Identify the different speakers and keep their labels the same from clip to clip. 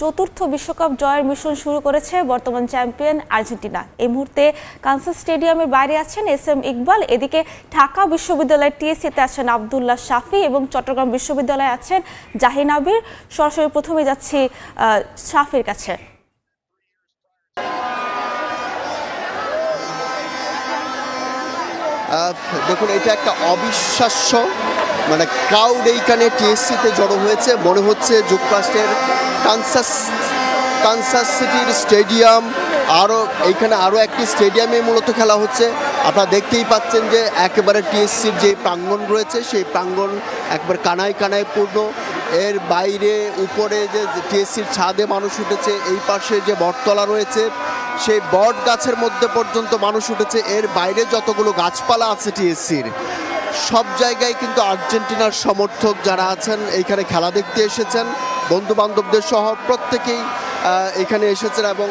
Speaker 1: চতুর্থ বিশ্বকাপ জয়ের মিশন শুরু করেছে বর্তমান চ্যাম্পিয়ন আর্জেন্টিনা। এই মুহূর্তে কানসাস স্টেডিয়ামের বাইরে আছেন এস.এম. ইকবাল। এদিকে ঢাকা বিশ্ববিদ্যালয়ের টিএসসিতে আছেন আব্দুল্লাহ শাফি এবং চট্টগ্রাম বিশ্ববিদ্যালয়ে আছেন জাহিন আবির। সরাসরি প্রথমে যাচ্ছি শাফির কাছে।
Speaker 2: দেখুন, এটা একটা অবিশ্বাস্য ক্রাউড এইখানে টিএসসিতে জড়ো হয়েছে। মনে হচ্ছে যুক্তরাষ্ট্রের কানসাস সিটির স্টেডিয়াম, এইখানে আরও একটি স্টেডিয়ামে মূলত খেলা হচ্ছে। আপনারা দেখতেই পাচ্ছেন যে একেবারে টিএসসির যে প্রাঙ্গণ রয়েছে সেই প্রাঙ্গণ একবার কানায় কানায় পূর্ণ। এর বাইরে উপরে যে টিএসসির ছাদে মানুষ উঠেছে, এই পাশে যে বটতলা রয়েছে সেই বট গাছের মধ্যে পর্যন্ত মানুষ উঠেছে। এর বাইরে যতগুলো গাছপালা আছে টিএসসির সব জায়গায় কিন্তু আর্জেন্টিনার সমর্থক যারা আছেন এইখানে খেলা দেখতে এসেছেন, বন্ধু বান্ধবদের সহ প্রত্যেকেই এখানে এসেছেন এবং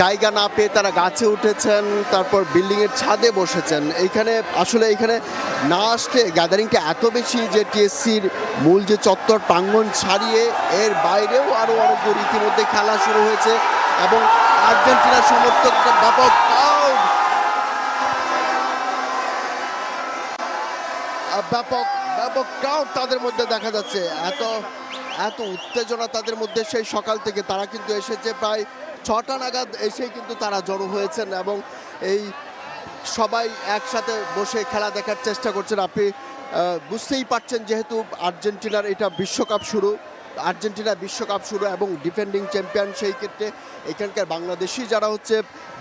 Speaker 2: জায়গা না পেয়ে তারা গাছে উঠেছেন, তারপর বিল্ডিংয়ের ছাদে বসেছেন। এইখানে না আসলে গ্যাদারিংটা এত বেশি যে টিএসসির মূল যে চত্বর প্রাঙ্গণ ছাড়িয়ে এর বাইরেও আরও অনেক দূর ইতিমধ্যে খেলা শুরু হয়েছে এবং আর্জেন্টিনার সমর্থকদের ব্যাপক ক্রাউড তাদের মধ্যে দেখা যাচ্ছে। এত উত্তেজনা তাদের মধ্যে সেই সকাল থেকে। তারা কিন্তু এসেছে প্রায় 6টা নাগাদ, এসেই কিন্তু তারা জড়ো হয়েছেন এবং এই সবাই একসাথে বসে খেলা দেখার চেষ্টা করছেন। আপনি বুঝতেই পারছেন যেহেতু আর্জেন্টিনার বিশ্বকাপ শুরু এবং ডিফেন্ডিং চ্যাম্পিয়ন, সেই ক্ষেত্রে এখানকার বাংলাদেশি যারা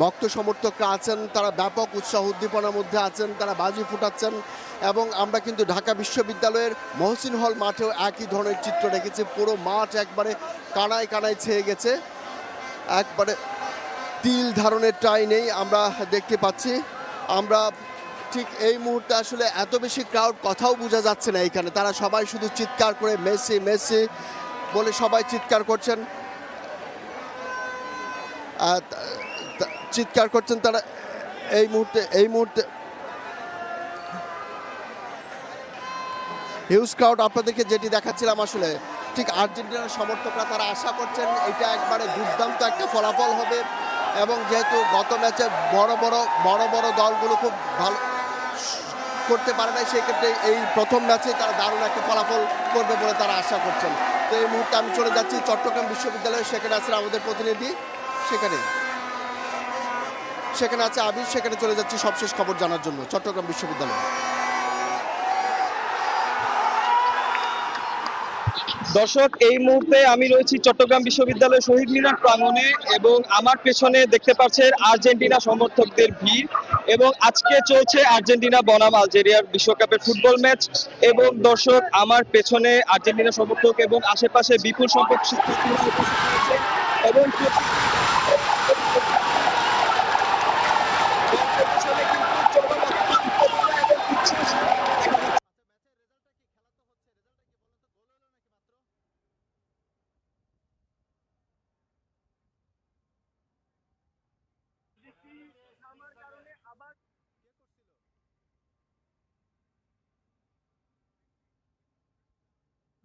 Speaker 2: ভক্ত সমর্থকরা আছেন তারা ব্যাপক উৎসাহ উদ্দীপনার মধ্যে আছেন, তারা বাজি ফুটাচ্ছেন। এবং আমরা কিন্তু ঢাকা বিশ্ববিদ্যালয়ের মহসিন হল মাঠেও একই ধরনের চিত্র রেখেছি। পুরো মাঠ একবারে কানায় কানায় ছেয়ে গেছে, একবারে তিল ধারণের টাই নেই আমরা দেখতে পাচ্ছি। আমরা ঠিক এই মুহূর্তে আসলে এত বেশি ক্রাউড, কথাও বোঝা যাচ্ছে না এখানে। তারা সবাই শুধু চিৎকার করে মেসি মেসি বলে সবাই চিৎকার করছেন তারা এই মুহূর্তে হিউজ ক্রাউড। আপনাদেরকে যেটি দেখাচ্ছিলাম আসলে ঠিক আর্জেন্টিনার সমর্থকরা তারা আশা করছেন এটা একবারে দুর্দান্ত একটা ফলাফল হবে এবং যেহেতু গত ম্যাচে বড় বড় দলগুলো খুব ভালো করতে পারে না, সেই ক্ষেত্রে এই প্রথম ম্যাচে তারা দারুণ একটা ফলাফল করবে বলে তারা আশা করছেন। তো এই মুহূর্তে আমি চলে যাচ্ছি চট্টগ্রাম বিশ্ববিদ্যালয়ে। সেখানে আছেন আমাদের প্রতিনিধি, সেখানে আছে আবির। সেখানে চলে যাচ্ছি সবশেষ খবর জানার জন্য চট্টগ্রাম বিশ্ববিদ্যালয়।
Speaker 3: দর্শক, এই মুহূর্তে আমি রয়েছি চট্টগ্রাম বিশ্ববিদ্যালয় শহীদ মিনার প্রাঙ্গণে এবং আমার পেছনে দেখতে পাচ্ছেন আর্জেন্টিনা সমর্থকদের ভিড় এবং আজকে চলছে আর্জেন্টিনা বনাম আলজেরিয়ার বিশ্বকাপের ফুটবল ম্যাচ। এবং দর্শক, আমার পেছনে আর্জেন্টিনা সমর্থক এবং আশেপাশে বিপুল সংখ্যক শিক্ষার্থীরা উপস্থিত হয়েছে এবং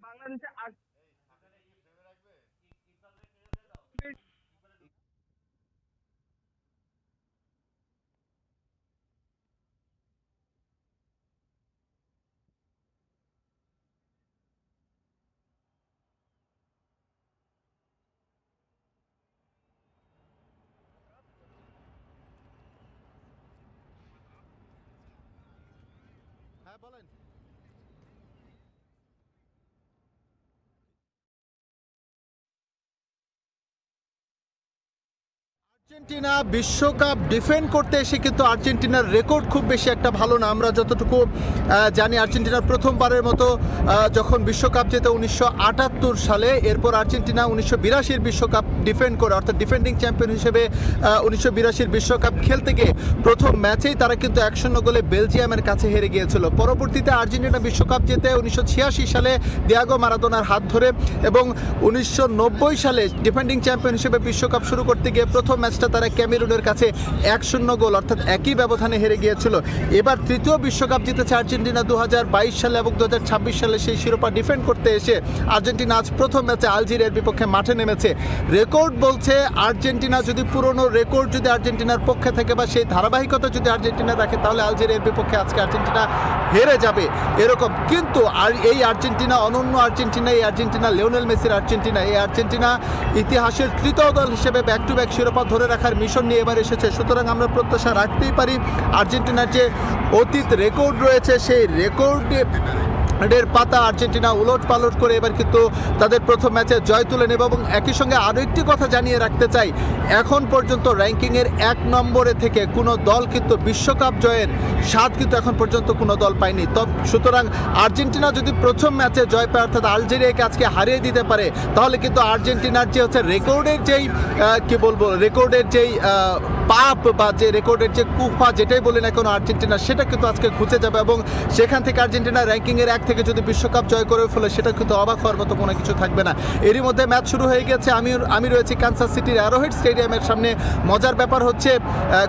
Speaker 3: বাংলাদেশে
Speaker 4: বলেন। আর্জেন্টিনা বিশ্বকাপ ডিফেন্ড করতে এসে কিন্তু আর্জেন্টিনার রেকর্ড খুব বেশি একটা ভালো না। আমরা যতটুকু জানি আর্জেন্টিনার প্রথমবারের মতো যখন বিশ্বকাপ জেতে 1978 সালে, এরপর আর্জেন্টিনা 1982 বিশ্বকাপ ডিফেন্ড করে, অর্থাৎ ডিফেন্ডিং চ্যাম্পিয়ন হিসেবে 1982 বিশ্বকাপ খেলতে গিয়ে প্রথম ম্যাচেই তারা কিন্তু 1-0 গোলে বেলজিয়ামের কাছে হেরে গিয়েছিল। পরবর্তীতে আর্জেন্টিনা বিশ্বকাপ জেতে 1986 সালে দিয়াগো মারাদোনার হাত ধরে এবং 1990 সালে ডিফেন্ডিং চ্যাম্পিয়ন হিসেবে বিশ্বকাপ শুরু করতে গিয়ে প্রথম ম্যাচটা ম্যাচটা তারা ক্যামেরুনের কাছে 1-0 গোল অর্থাৎ একই ব্যবধানে হেরে গিয়েছিল। এবার তৃতীয় বিশ্বকাপ জিতেছে আর্জেন্টিনা 2022 সালে এবং 2026 সালে সেই শিরোপা ডিফেন্ড করতে এসে আর্জেন্টিনা আজ প্রথম ম্যাচে আলজেরিয়ার বিপক্ষে মাঠে নেমেছে। রেকর্ড বলছে আর্জেন্টিনা যদি পুরনো রেকর্ড যদি আর্জেন্টিনার পক্ষে থাকে বা সেই ধারাবাহিকতা যদি আর্জেন্টিনা রাখে তাহলে আলজেরিয়ার বিপক্ষে আজকে আর্জেন্টিনা হেরে যাবে এরকম। কিন্তু আর এই আর্জেন্টিনা অনন্য আর্জেন্টিনা, এই আর্জেন্টিনা লিওনেল মেসির আর্জেন্টিনা, এই আর্জেন্টিনা ইতিহাসের তৃতীয় দল হিসেবে ব্যাক টু ব্যাক শিরোপা ধরে রাখার মিশন নিয়ে এবার এসেছে। সুতরাং আমরা প্রত্যাশা রাখতেই পারি আর্জেন্টিনার যে অতীত রেকর্ড রয়েছে সেই রেকর্ডের পাতা আর্জেন্টিনা উলট পালট করে এবার কিন্তু তাদের প্রথম ম্যাচে জয় তুলে নেবে। এবং একই সঙ্গে আরও একটি কথা জানিয়ে রাখতে চাই, এখন পর্যন্ত র্যাঙ্কিংয়ের 1 নম্বরে থেকে কোনো দল কিন্তু বিশ্বকাপ জয়ের স্বাদ কিন্তু এখন পর্যন্ত কোনো দল পায়নি। সুতরাং আর্জেন্টিনা যদি প্রথম ম্যাচে জয় পায় অর্থাৎ আলজেরিয়াকে আজকে হারিয়ে দিতে পারে তাহলে কিন্তু আর্জেন্টিনার যে হচ্ছে রেকর্ডের যেই রেকর্ডের যেই পাপ বা যে রেকর্ডের যে কুফা যেটাই বলি না কোনো আর্জেন্টিনা সেটা কিন্তু আজকে ঘুচে যাবে এবং সেখান থেকে আর্জেন্টিনা র্যাঙ্কিংয়ের 1 থেকে যদি বিশ্বকাপ জয় করে ফেলে সেটা কিন্তু অবাক হওয়ার মতো কোনো কিছু থাকবে না। এরই মধ্যে ম্যাচ শুরু হয়ে গেছে। আমি রয়েছি কানসাস সিটির অ্যারোহেড স্টেডিয়ামের সামনে। মজার ব্যাপার হচ্ছে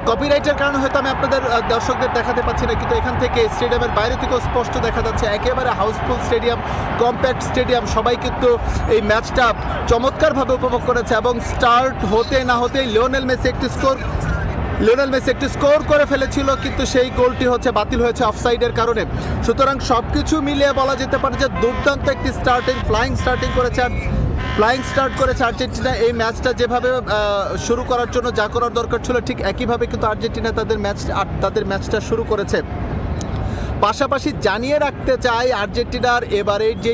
Speaker 4: কপিরাইটের কারণে হয়তো আমি আপনাদের দর্শকদের দেখাতে পাচ্ছি না, কিন্তু এখান থেকে স্টেডিয়ামের বাইরে থেকেও স্পষ্ট দেখা যাচ্ছে একেবারে হাউসফুল স্টেডিয়াম, কম্প্যাক্ট স্টেডিয়াম। সবাই কিন্তু এই ম্যাচটা চমৎকারভাবে উপভোগ করেছে এবং স্টার্ট হতে না হতেই লিওনেল মেসি একটি স্কোর করে ফেলেছিল, কিন্তু সেই গোলটি হচ্ছে বাতিল হয়েছে অফসাইডের কারণে। সুতরাং সব কিছু মিলিয়ে বলা যেতে পারে যে দুর্দান্ত একটি ফ্লাইং স্টার্ট করেছে আর্জেন্টিনা। এই ম্যাচটা যেভাবে শুরু করার জন্য যা করার দরকার ছিল ঠিক একইভাবে কিন্তু আর্জেন্টিনা তাদের ম্যাচটা শুরু করেছে। পাশাপাশি জানিয়ে রাখতে চাই আর্জেন্টিনার এবারের যে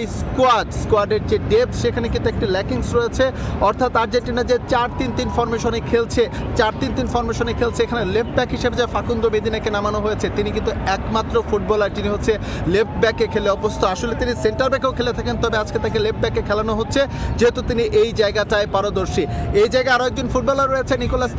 Speaker 4: স্কোয়াডের যে ডেপথ সেখানে কিন্তু একটি ল্যাকিংস রয়েছে। অর্থাৎ আর্জেন্টিনা যে 4-3-3 ফরমেশনে খেলছে এখানে লেফট ব্যাক হিসেবে যে ফাকুন্দো মেদিনাকে নামানো হয়েছে তিনি কিন্তু একমাত্র ফুটবলার যিনি হচ্ছে লেফট ব্যাকে খেলে অভ্যস্ত। আসলে তিনি সেন্টার ব্যাকেও খেলে থাকেন, তবে আজকে তাকে লেফট ব্যাকে খেলানো হচ্ছে যেহেতু তিনি এই জায়গাটায় পারদর্শী। এই জায়গায় আরও একজন ফুটবলার রয়েছে নিকোলাস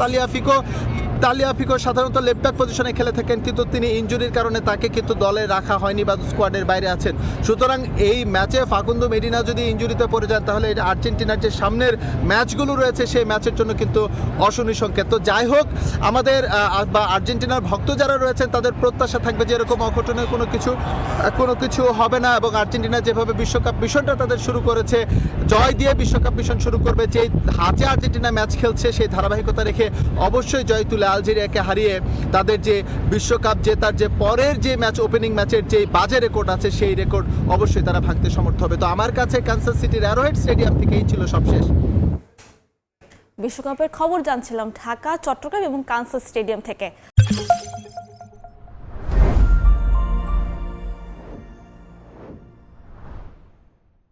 Speaker 4: তালিয়াফিকো সাধারণত লেফট ব্যাক পজিশনে খেলে থাকেন, কিন্তু তিনি ইনজুরির কারণে তাকে কিন্তু দলে রাখা হয়নি বা স্কোয়াডের বাইরে আছেন। সুতরাং এই ম্যাচে ফাকুন্দো মেডিনা যদি ইনজুরিতে পড়ে যান তাহলে আর্জেন্টিনার যে সামনের ম্যাচগুলো রয়েছে সেই ম্যাচের জন্য কিন্তু অশনি সংকেত। তো যাই হোক, আমাদের বা আর্জেন্টিনার ভক্ত যারা রয়েছেন তাদের প্রত্যাশা থাকবে যে এরকম অঘটনের কোনো কিছু হবে না এবং আর্জেন্টিনা যেভাবে বিশ্বকাপ মিশনটা তাদের শুরু করেছে জয় দিয়ে বিশ্বকাপ মিশন শুরু করবে। যে হাতে আর্জেন্টিনা ম্যাচ খেলছে সেই ধারাবাহিকতা রেখে অবশ্যই জয় তুলে আলজেরিয়াকে হারিয়ে তাদের যে বিশ্বকাপ জেতার যে পরের যে ম্যাচ ওপেনিং ম্যাচের যে বাজে রেকর্ড আছে সেই রেকর্ড অবশ্যই তারা ভাঙতে সমর্থ হবে। তো আমার কাছে কানসাস সিটির অ্যারোহেড স্টেডিয়াম থেকেই ছিল সবশেষ।
Speaker 1: বিশ্বকাপের খবর জানছিলাম ঢাকা, চট্টগ্রাম এবং কানসাস স্টেডিয়াম থেকে।